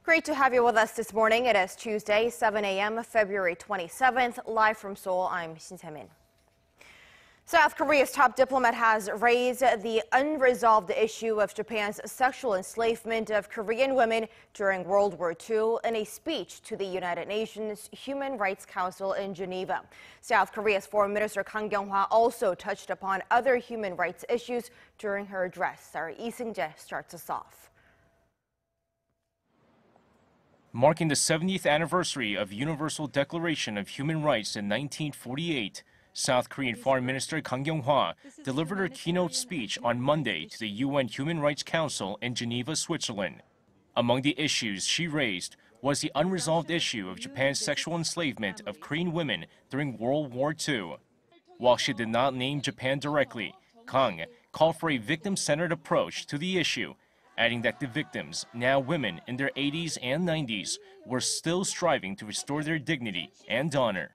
Great to have you with us this morning. It is Tuesday, 7 a.m., February 27th. Live from Seoul, I'm Shin-min. South Korea's top diplomat has raised the unresolved issue of Japan's sexual enslavement of Korean women during World War II in a speech to the United Nations Human Rights Council in Geneva. South Korea's Foreign Minister Kang Kyung-wha also touched upon other human rights issues during her address. Our Seung-jae starts us off. Marking the 70th anniversary of Universal Declaration of Human Rights in 1948, South Korean Foreign Minister Kang Kyung-wha delivered her keynote speech on Monday to the UN Human Rights Council in Geneva, Switzerland. Among the issues she raised was the unresolved issue of Japan's sexual enslavement of Korean women during World War II. While she did not name Japan directly, Kang called for a victim-centered approach to the issue, adding that the victims, now women in their 80s and 90s, were still striving to restore their dignity and honor.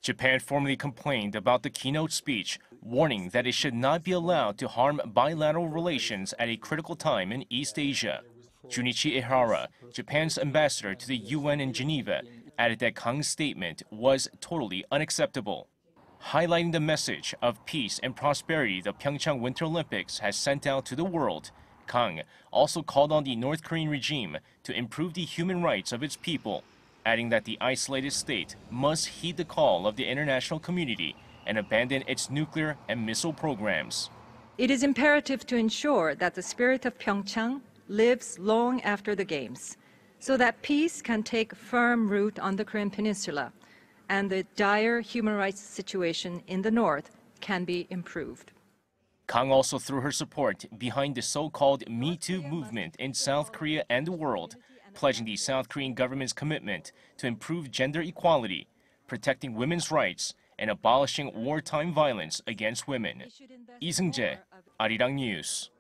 Japan formally complained about the keynote speech, warning that it should not be allowed to harm bilateral relations at a critical time in East Asia. Junichi Ihara, Japan's ambassador to the UN in Geneva, added that Kang's statement was totally unacceptable. Highlighting the message of peace and prosperity the Pyeongchang Winter Olympics has sent out to the world, Kang also called on the North Korean regime to improve the human rights of its people, adding that the isolated state must heed the call of the international community and abandon its nuclear and missile programs. It is imperative to ensure that the spirit of Pyeongchang lives long after the Games, so that peace can take firm root on the Korean Peninsula and the dire human rights situation in the north can be improved. Kang also threw her support behind the so-called Me Too movement in South Korea and the world, pledging the South Korean government's commitment to improve gender equality, protecting women's rights, and abolishing wartime violence against women. Seung-jae, Arirang News.